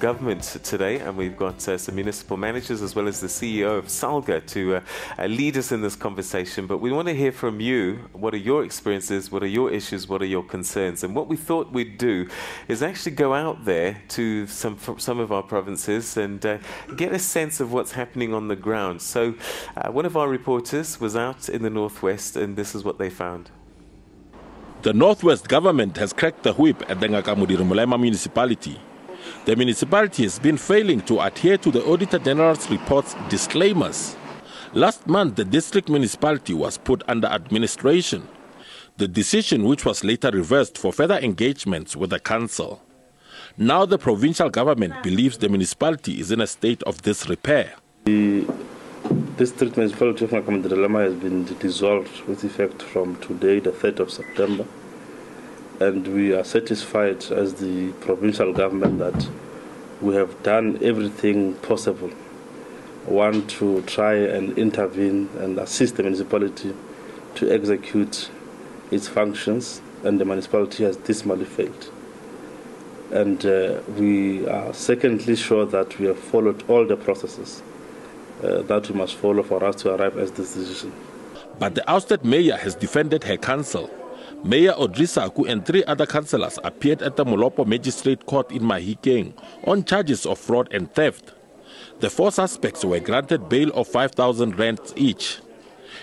government today, and we've got some municipal managers as well as the CEO of SALGA to lead us in this conversation. But we want to hear from you. What are your experiences? What are your issues? What are your concerns? And what we thought we'd do is actually go out there to some of our provinces and get a sense of what's happening on the ground. So one of our reporters was out in the Northwest, and this is what they found. The Northwest government has cracked the whip at the Municipality Municipality. The municipality has been failing to adhere to the Auditor General's report's disclaimers. Last month, the district municipality was put under administration. The decision, which was later reversed for further engagements with the council. Now the provincial government believes the municipality is in a state of disrepair. The district municipality of Mpumalanga has been dissolved with effect from today, the 3rd of September. And we are satisfied as the provincial government that we have done everything possible. One, to try and intervene and assist the municipality to execute its functions, and the municipality has dismally failed. And we are secondly sure that we have followed all the processes that we must follow for us to arrive at this decision. But the ousted mayor has defended her council. Mayor Odrisaku and 3 other councillors appeared at the Molopo Magistrate Court in Mahikeng on charges of fraud and theft. The 4 suspects were granted bail of 5,000 rands each.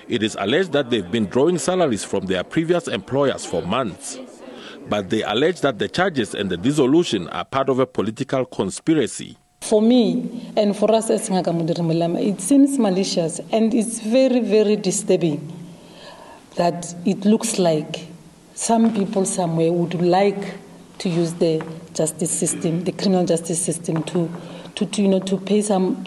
It is alleged that they've been drawing salaries from their previous employers for months. But they allege that the charges and the dissolution are part of a political conspiracy. For me and for us as Municipality, it seems malicious, and it's very, very disturbing that it looks like some people somewhere would like to use the justice system, the criminal justice system, to play some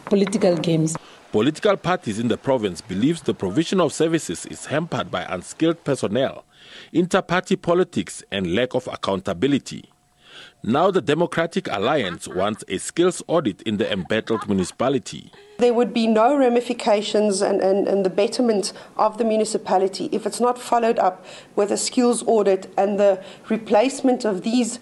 political games. Political parties in the province believe the provision of services is hampered by unskilled personnel, inter-party politics and lack of accountability. Now the Democratic Alliance wants a skills audit in the embattled municipality. There would be no ramifications and the betterment of the municipality if it's not followed up with a skills audit and the replacement of these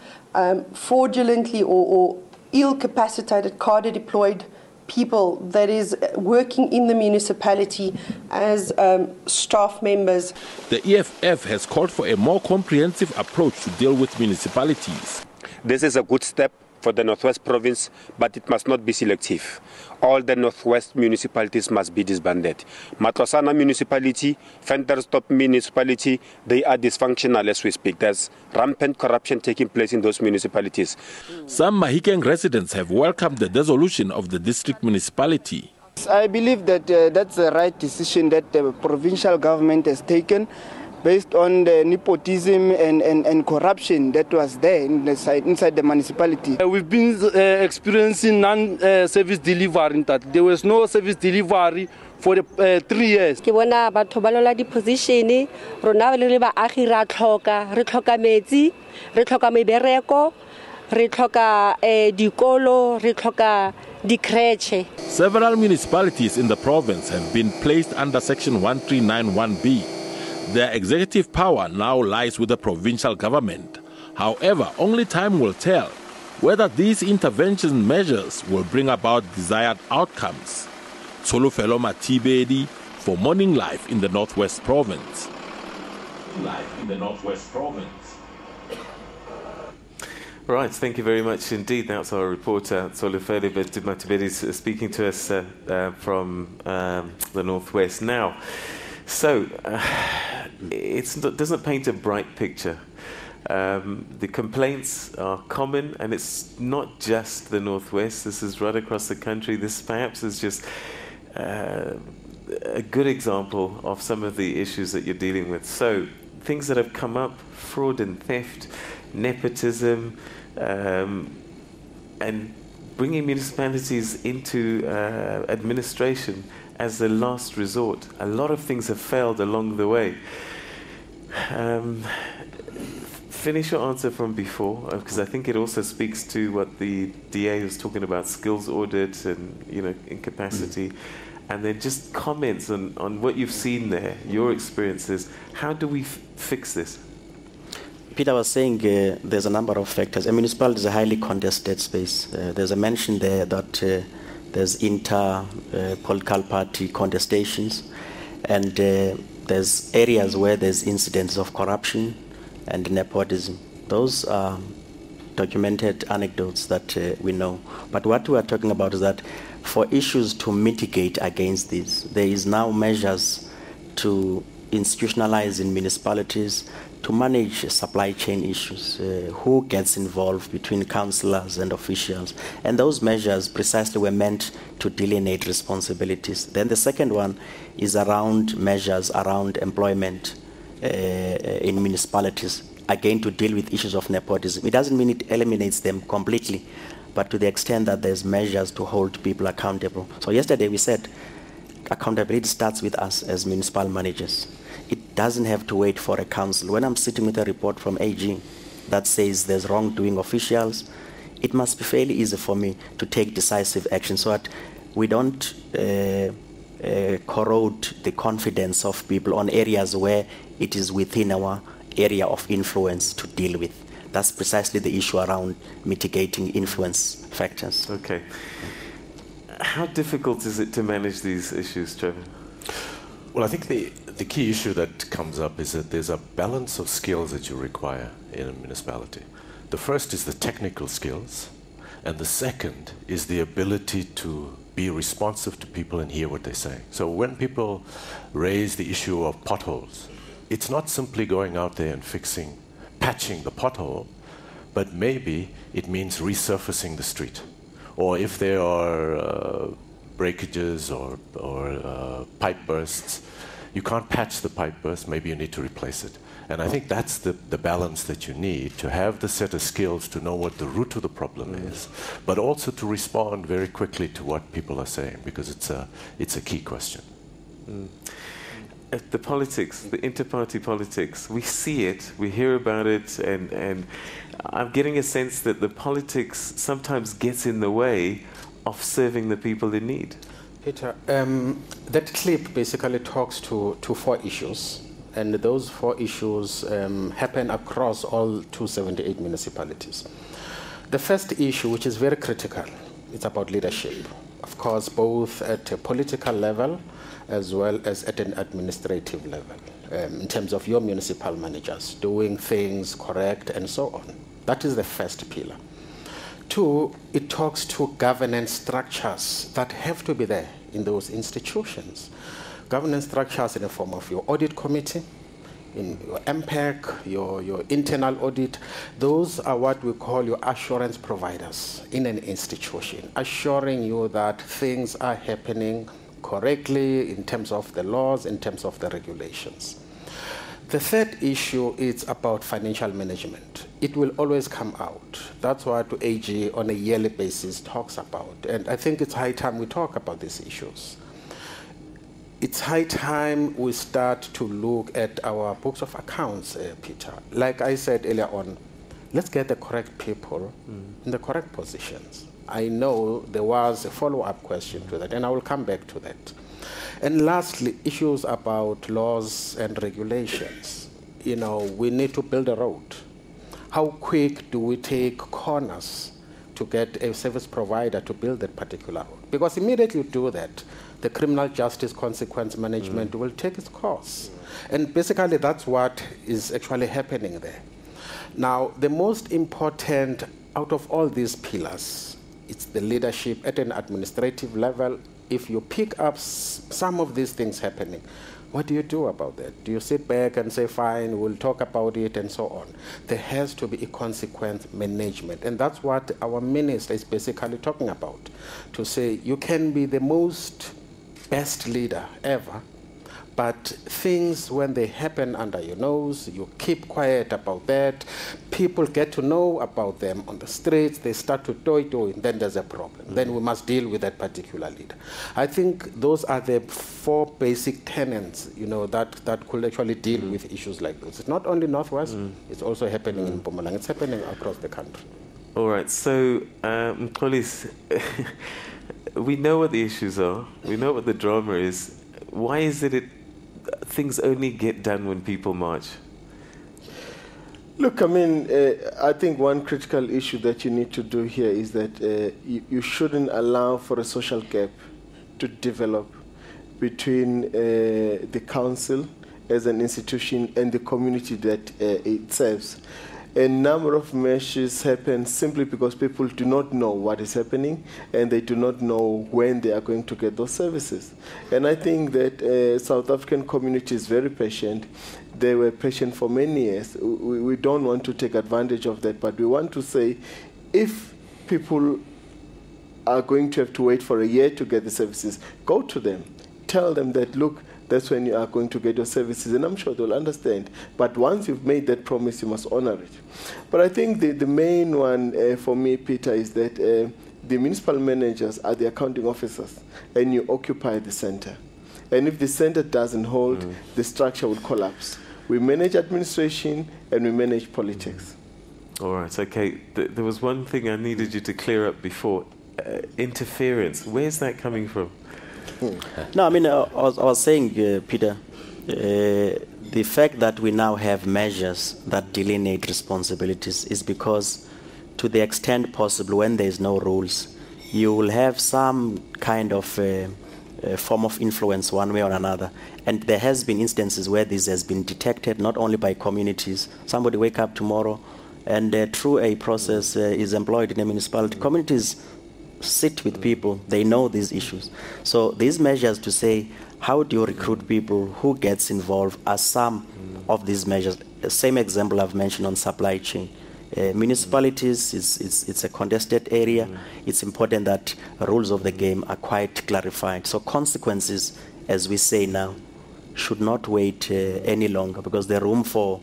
fraudulently or ill-capacitated, cadre-deployed people that is working in the municipality as staff members. The EFF has called for a more comprehensive approach to deal with municipalities. This is a good step for the Northwest province, but it must not be selective. All the Northwest municipalities must be disbanded. Matlosana municipality, Ventersdorp municipality, they are dysfunctional as we speak. There's rampant corruption taking place in those municipalities. Some Mahikeng residents have welcomed the dissolution of the district municipality. I believe that that's the right decision that the provincial government has taken, based on the nepotism and corruption that was there inside the municipality. We've been experiencing non-service delivery. There was no service delivery for the 3 years. Ke bona batho ba lola di position rona le ba agi ra tlhoka metsi, re tlhoka mebereko, re tlhoka dikolo, re tlhoka di creche. Several municipalities in the province have been placed under Section 1391B. Their executive power now lies with the provincial government. However, only time will tell whether these intervention measures will bring about desired outcomes. Tsolofelo Matibedi for Morning Live in the Northwest Province. Live in the Northwest Province. Right, thank you very much indeed. That's our reporter, Tsolofelo Matibedi, speaking to us from the Northwest. Now, so, it doesn't paint a bright picture. The complaints are common, and it's not just the Northwest. This is right across the country. This perhaps is just a good example of some of the issues that you're dealing with. So, things that have come up: fraud and theft, nepotism, and bringing municipalities into administration as the last resort. A lot of things have failed along the way. Finish your answer from before, because I think it also speaks to what the DA was talking about, skills audits and incapacity, and then just comments on what you've seen there, your experiences. How do we fix this? Peter was saying there's a number of factors. A municipality is a highly contested space. There's a mention there that there's inter-political party contestations, and there's areas where there's incidents of corruption and nepotism. Those are documented anecdotes that we know. But what we are talking about is that for issues to mitigate against this, there is now measures to institutionalize in municipalities to manage supply chain issues, who gets involved between councillors and officials. And those measures precisely were meant to delineate responsibilities. Then the second one is around measures around employment in municipalities, again to deal with issues of nepotism. It doesn't mean it eliminates them completely, but to the extent that there's measures to hold people accountable. So yesterday we said accountability starts with us as municipal managers. It doesn't have to wait for a council. When I'm sitting with a report from AG that says there's wrongdoing officials, it must be fairly easy for me to take decisive action so that we don't corrode the confidence of people on areas where it is within our area of influence to deal with. That's precisely the issue around mitigating influence factors. Okay. How difficult is it to manage these issues, Trevor? Well, I think the key issue that comes up is that there's a balance of skills that you require in a municipality. The first is the technical skills, and the second is the ability to be responsive to people and hear what they say. So when people raise the issue of potholes, it's not simply going out there and patching the pothole, but maybe it means resurfacing the street. Or if there are breakages or pipe bursts, you can't patch the pipe burst, maybe you need to replace it. And I think that's the balance that you need, to have the set of skills to know what the root of the problem is, but also to respond very quickly to what people are saying, because it's a key question. The politics, the inter-party politics, we see it, we hear about it, and I'm getting a sense that the politics sometimes gets in the way of serving the people in need. Peter, that clip basically talks to 4 issues, and those 4 issues happen across all 278 municipalities. The first issue, which is very critical, it's about leadership. Of course, both at a political level as well as at an administrative level, in terms of your municipal managers doing things correct and so on. That is the first pillar. 2, it talks to governance structures that have to be there in those institutions. Governance structures in the form of your audit committee, in your MPEC, your internal audit. Those are what we call your assurance providers in an institution, assuring you that things are happening correctly in terms of the laws, in terms of the regulations. The third issue is about financial management. It will always come out. That's what AG on a yearly basis talks about. And I think it's high time we talk about these issues. It's high time we start to look at our books of accounts, Peter. Like I said earlier on, let's get the correct people in the correct positions. I know there was a follow-up question to that, and I will come back to that. And lastly, issues about laws and regulations. You know, we need to build a road. How quick do we take corners to get a service provider to build that particular road? Because immediately you do that, the criminal justice consequence management will take its course. And basically that's what is actually happening there. Now, the most important out of all these pillars, it's the leadership at an administrative level. If you pick up some of these things happening, what do you do about that? Do you sit back and say, fine, we'll talk about it and so on? There has to be a consequence management. And that's what our minister is basically talking about. To say, you can be the best leader ever, but things, when they happen under your nose, you keep quiet about that. People get to know about them on the streets. They start to toy, and then there's a problem. Then we must deal with that particular leader. I think those are the 4 basic tenets, you know, that could actually deal with issues like this. It's not only Northwest, it's also happening in Mpumalanga. It's happening across the country. All right, so Mxolisi, we know what the issues are. We know what the drama is. Why is it things only get done when people march? Look, I mean, I think one critical issue that you need to do here is that you shouldn't allow for a social gap to develop between the council as an institution and the community that it serves. A number of measures happen simply because people do not know what is happening and they do not know when they are going to get those services. And I think that South African community is very patient. They were patient for many years. We don't want to take advantage of that, but we want to say if people are going to have to wait for a year to get the services, go to them. Tell them that, look, that's when you are going to get your services, and I'm sure they'll understand. But once you've made that promise, you must honor it. But I think the main one for me, Peter, is that the municipal managers are the accounting officers, and you occupy the center. And if the center doesn't hold, the structure will collapse. We manage administration, and we manage politics. All right, okay. There was one thing I needed you to clear up before. Interference. Where's that coming from? No, I mean, I was saying, Peter, the fact that we now have measures that delineate responsibilities is because, to the extent possible, when there is no rules, you will have some kind of form of influence one way or another. And there has been instances where this has been detected, not only by communities. Somebody wake up tomorrow and through a process is employed in a municipality. Communities sit with people, they know these issues. So these measures to say, how do you recruit people, who gets involved, are some of these measures. The same example I've mentioned on supply chain. Municipalities, it's a contested area. It's important that rules of the game are quite clarified. So consequences, as we say now, should not wait any longer, because the room for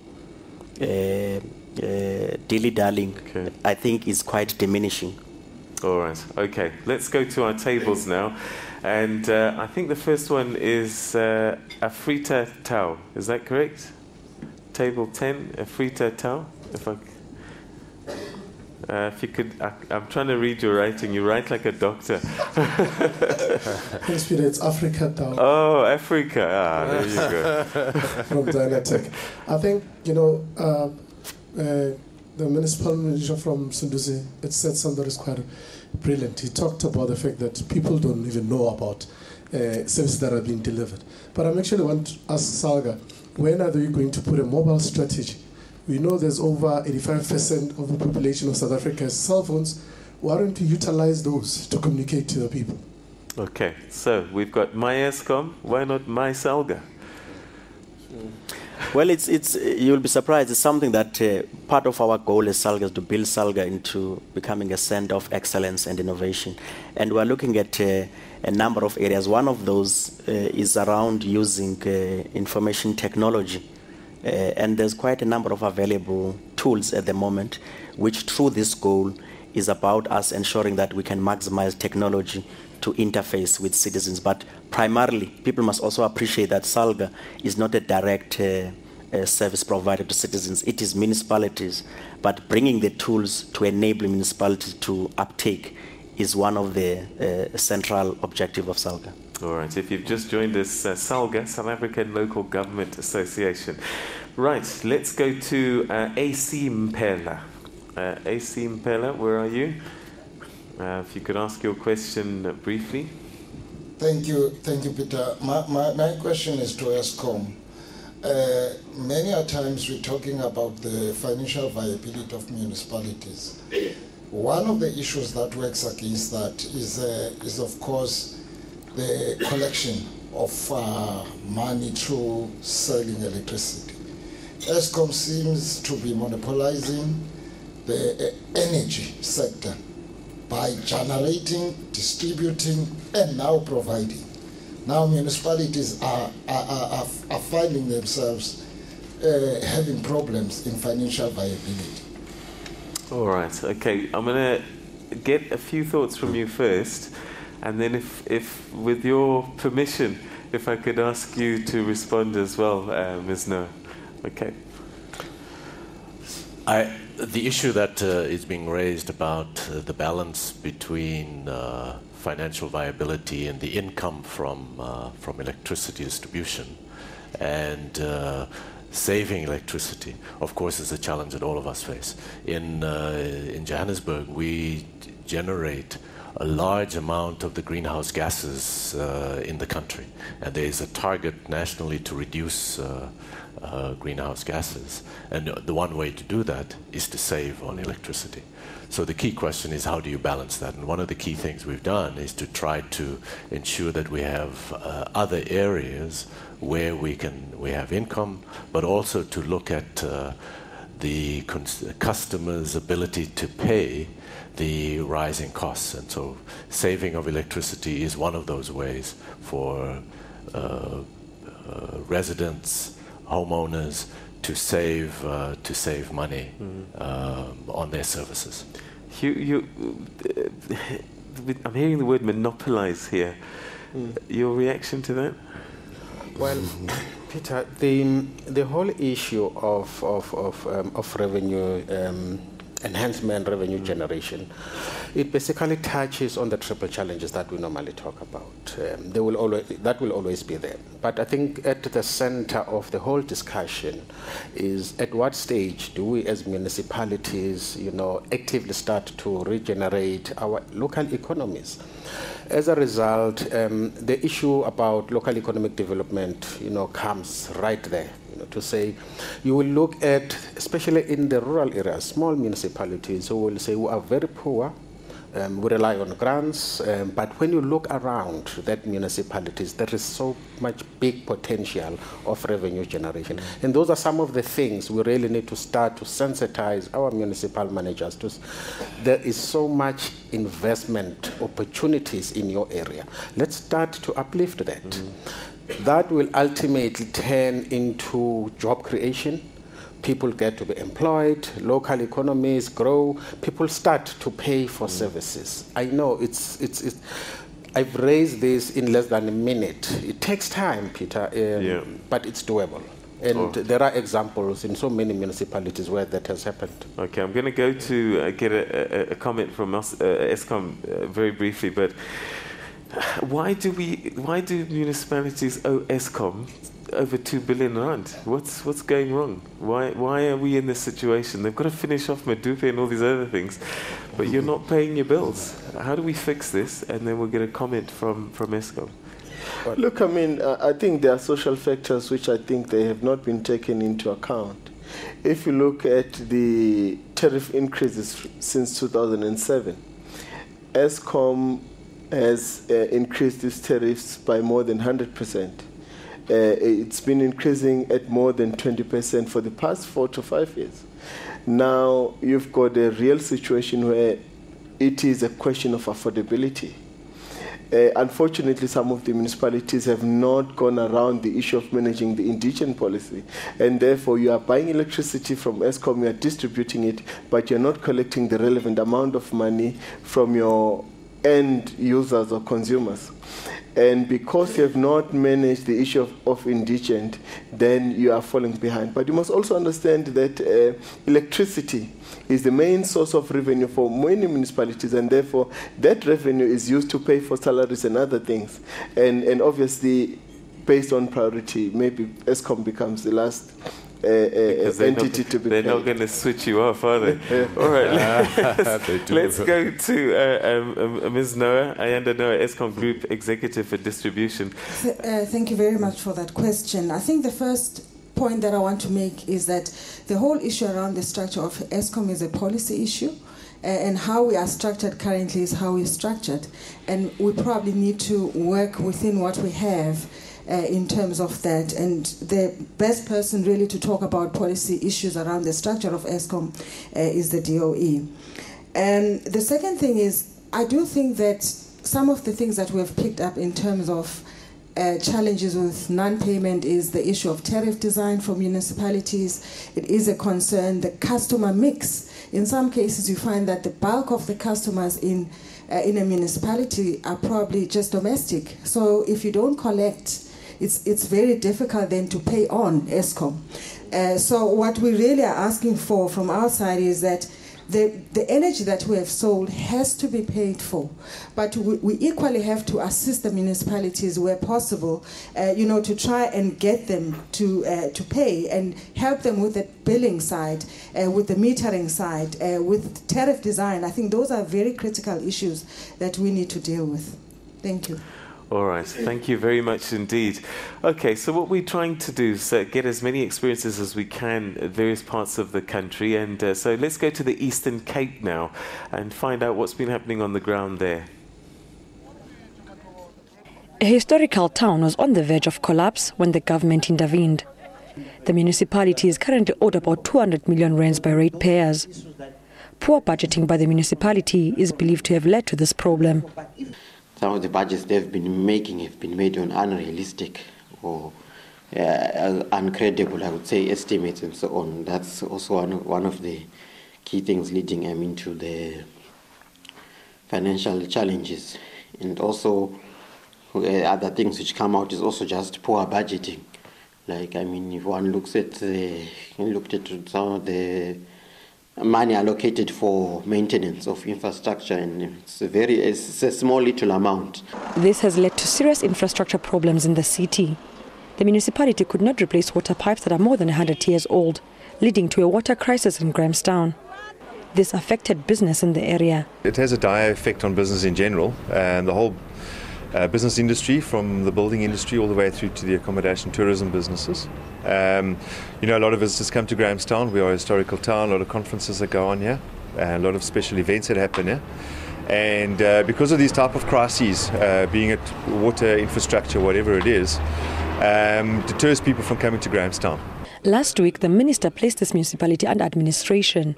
dilly-dallying, I think, is quite diminishing. All right, okay. Let's go to our tables now. And I think the first one is Afrita Tau. Is that correct? Table 10, Afrita Tau. If you could, I'm trying to read your writing. You write like a doctor. Yes, Peter, it's Africa Tau. Oh, Africa. Ah, there you go. From Dynatech. I think, the municipal manager from Msunduzi, it said something that is quite brilliant. He talked about the fact that people don't even know about services that are being delivered. But I actually want to ask SALGA, when are they going to put a mobile strategy? We know there's over 85% of the population of South Africa has cell phones. Why don't you utilize those to communicate to the people? Okay, so we've got my Eskom. Why not my SALGA? Well, you'll be surprised. It's something that part of our goal as SALGA is to build SALGA into becoming a center of excellence and innovation. And we're looking at a number of areas. One of those is around using information technology. And there's quite a number of available tools at the moment, which through this goal is about us ensuring that we can maximize technology to interface with citizens. But primarily, people must also appreciate that SALGA is not a direct service provider to citizens. It is municipalities. But bringing the tools to enable municipalities to uptake is one of the central objectives of SALGA. All right, if you've just joined us, SALGA, South African Local Government Association. Right, let's go to AC Mpela. AC Mpela, where are you? If you could ask your question briefly. Thank you, Peter. My question is to Eskom. Many a times we're talking about the financial viability of municipalities. One of the issues that works against that is of course the collection of money through selling electricity. Eskom seems to be monopolizing the energy sector by generating, distributing, and now providing. Now municipalities are finding themselves having problems in financial viability. All right, okay. I'm going to get a few thoughts from you first, and then if with your permission, if I could ask you to respond as well, Ms. Noah. Okay. The issue that is being raised about the balance between financial viability and the income from electricity distribution and saving electricity, of course, is a challenge that all of us face. In Johannesburg, we generate a large amount of the greenhouse gases in the country, and there is a target nationally to reduce greenhouse gases, and the one way to do that is to save on electricity. So the key question is, how do you balance that? And one of the key things we've done is to try to ensure that we have other areas where we have income, but also to look at the customer's ability to pay the rising costs. And so saving of electricity is one of those ways for residents, homeowners, to save money on their services. Hugh, I'm hearing the word monopolize here. Your reaction to that? Well, Peter, the whole issue of revenue enhancement, revenue generation, it basically touches on the triple challenges that we normally talk about. That will always be there. But I think at the center of the whole discussion is, at what stage do we as municipalities, actively start to regenerate our local economies? As a result, the issue about local economic development, comes right there. To say, you will look at, especially in the rural areas, small municipalities who will say we are very poor, we rely on grants, but when you look around that municipalities, there is so much big potential of revenue generation. And those are some of the things we really need to start to sensitize our municipal managers to. There is so much investment opportunities in your area. Let's start to uplift that. That will ultimately turn into job creation. People get to be employed, local economies grow, people start to pay for services. I know I've raised this in less than a minute. It takes time, Peter, but it's doable. And there are examples in so many municipalities where that has happened. Okay, I'm going to go to get a comment from us, Eskom very briefly, but why do municipalities owe Eskom over 2 billion rand? What's going wrong? Why are we in this situation? They've got to finish off Medupe and all these other things, but you're not paying your bills. How do we fix this? And then we'll get a comment from Eskom. Look, I think there are social factors which I think they have not been taken into account. If you look at the tariff increases since 2007, Eskom has increased its tariffs by more than 100%. It's been increasing at more than 20% for the past 4 to 5 years. Now you've got a real situation where it is a question of affordability. Unfortunately, some of the municipalities have not gone around the issue of managing the indigent policy, and therefore you are buying electricity from Eskom, you are distributing it, but you're not collecting the relevant amount of money from your end users or consumers. And because you have not managed the issue of indigent, then you are falling behind. But you must also understand that electricity is the main source of revenue for many municipalities, and therefore that revenue is used to pay for salaries and other things. And obviously, based on priority, maybe Eskom becomes the last entity to be they're paid. not going to switch you off, are they? All right, let's go to Ms. Noah, Ayanda Noah, Eskom Group Executive for Distribution. Thank you very much for that question. I think the first point that I want to make is that the whole issue around the structure of Eskom is a policy issue. And how we are structured currently is how we're structured. And we probably need to work within what we have in terms of that. And the best person really to talk about policy issues around the structure of Eskom is the DOE. And the second thing is, I do think that some of the things that we have picked up in terms of challenges with non-payment is the issue of tariff design for municipalities. It is a concern. The customer mix. In some cases, you find that the bulk of the customers in a municipality are probably just domestic. So if you don't collect, it's very difficult then to pay on Eskom. So what we really are asking for from our side is that the energy that we have sold has to be paid for. But we equally have to assist the municipalities where possible, to try and get them to pay and help them with the billing side, with the metering side, with tariff design. I think those are very critical issues that we need to deal with. Thank you. All right, thank you very much indeed. Okay, so what we're trying to do is get as many experiences as we can at various parts of the country, and so let's go to the Eastern Cape now and find out what's been happening on the ground there. A historical town was on the verge of collapse when the government intervened. The municipality is currently owed about 200 million rands by ratepayers. Poor budgeting by the municipality is believed to have led to this problem. Some of the budgets they've been making have been made on unrealistic or uncredible, I would say, estimates and so on. That's also one of the key things leading into the financial challenges. And also other things which come out is also just poor budgeting. Like, if one looked at some of the money allocated for maintenance of infrastructure, and it's a small little amount. This has led to serious infrastructure problems in the city. The municipality could not replace water pipes that are more than 100 years old, leading to a water crisis in Grahamstown. This affected business in the area. It has a dire effect on business in general, and the whole business industry, from the building industry all the way through to the accommodation tourism businesses. A lot of visitors come to Grahamstown. We are a historical town, a lot of conferences that go on here, a lot of special events that happen here. And because of these type of crises, being it water, infrastructure, whatever it is, deters people from coming to Grahamstown. Last week, the minister placed this municipality under administration.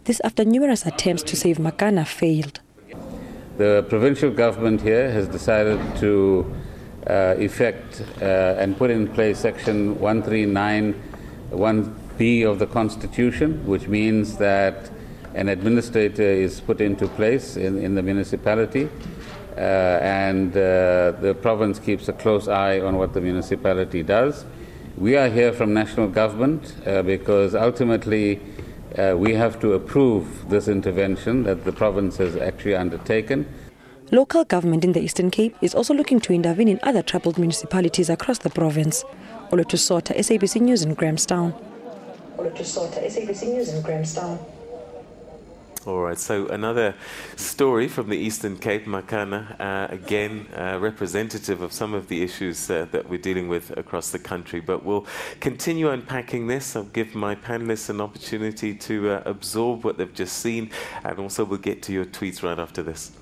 This after numerous attempts to save Makana failed. The provincial government here has decided to effect and put in place Section 139(1)(b) of the Constitution, which means that an administrator is put into place in the municipality, and the province keeps a close eye on what the municipality does. We are here from national government because ultimately we have to approve this intervention that the province has actually undertaken. Local government in the Eastern Cape is also looking to intervene in other troubled municipalities across the province. Olotu Sota, SABC News in Grahamstown. All right, so another story from the Eastern Cape, Makana, again representative of some of the issues that we're dealing with across the country. But we'll continue unpacking this. I'll give my panelists an opportunity to absorb what they've just seen, and also we'll get to your tweets right after this.